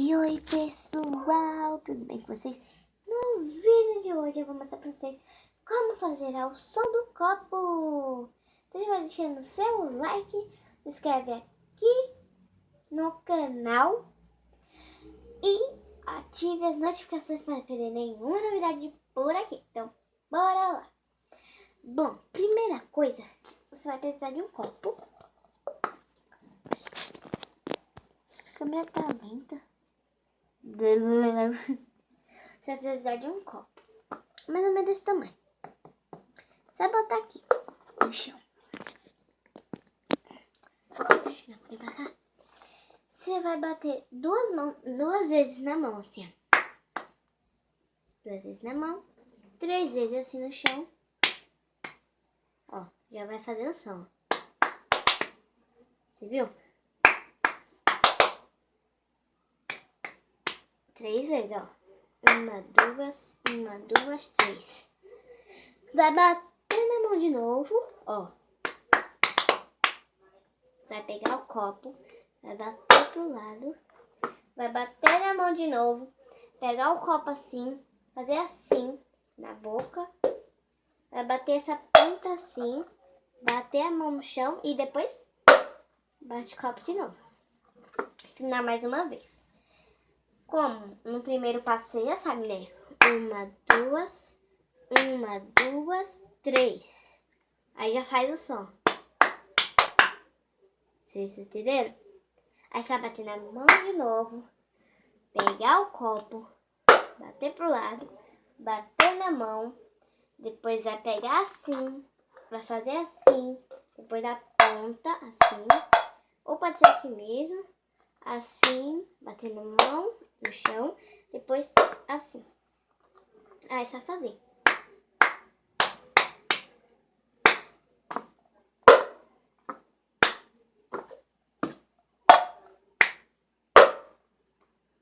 Oi pessoal, tudo bem com vocês? No vídeo de hoje eu vou mostrar pra vocês como fazer ao som do copo. Então já vai deixando o seu like, se inscreve aqui no canal e ative as notificações para não perder nenhuma novidade por aqui. Então bora lá. Bom, primeira coisa, você vai precisar de um copo. A câmera tá lenta. Você vai precisar de um copo, mais ou menos desse tamanho. Você vai botar aqui no chão. Você vai bater duas vezes na mão, assim, ó. 2 vezes na mão, 3 vezes assim no chão. Ó, já vai fazer o som. Você viu? 3 vezes, ó. 1, 2, 3. Vai bater na mão de novo, ó. Vai pegar o copo, vai bater pro lado, vai bater na mão de novo, pegar o copo assim, fazer assim na boca, vai bater essa ponta assim, bater a mão no chão e depois bate o copo de novo. Ensinar mais uma vez. Como no primeiro passo você já sabe, né? 1, 2, 3. Aí já faz o som. Vocês entenderam? Aí você vai bater na mão de novo, pegar o copo, bater pro lado, bater na mão, depois vai pegar assim, vai fazer assim, depois da ponta, assim, ou pode ser assim mesmo, assim, bater na mão, no chão, depois assim. Aí é só fazer.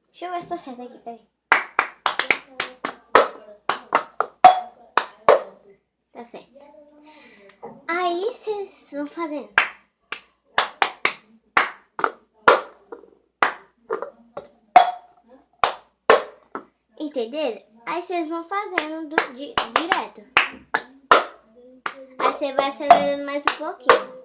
Deixa eu ver se tá certo aqui, peraí. Tá certo. Aí vocês vão fazendo. Entenderam? Aí vocês vão fazendo direto. Aí você vai acelerando mais um pouquinho.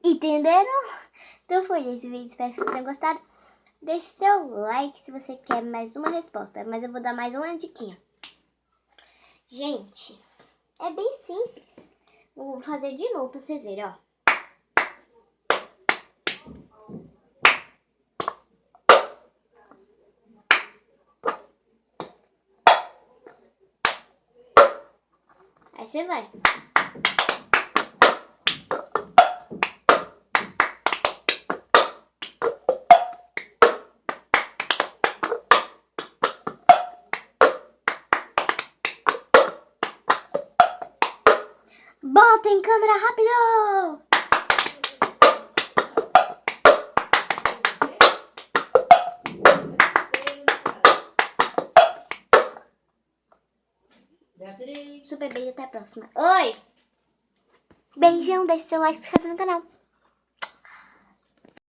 Entenderam? Então foi esse vídeo, espero que vocês tenham gostado. Deixe seu like se você quer mais uma resposta, mas eu vou dar mais uma diquinha. Gente, é bem simples. Vou fazer de novo pra vocês verem, ó. Aí você vai. Bota em câmera rápido! Super beijo, até a próxima. Oi! Beijão, deixe seu like e se inscreve no canal.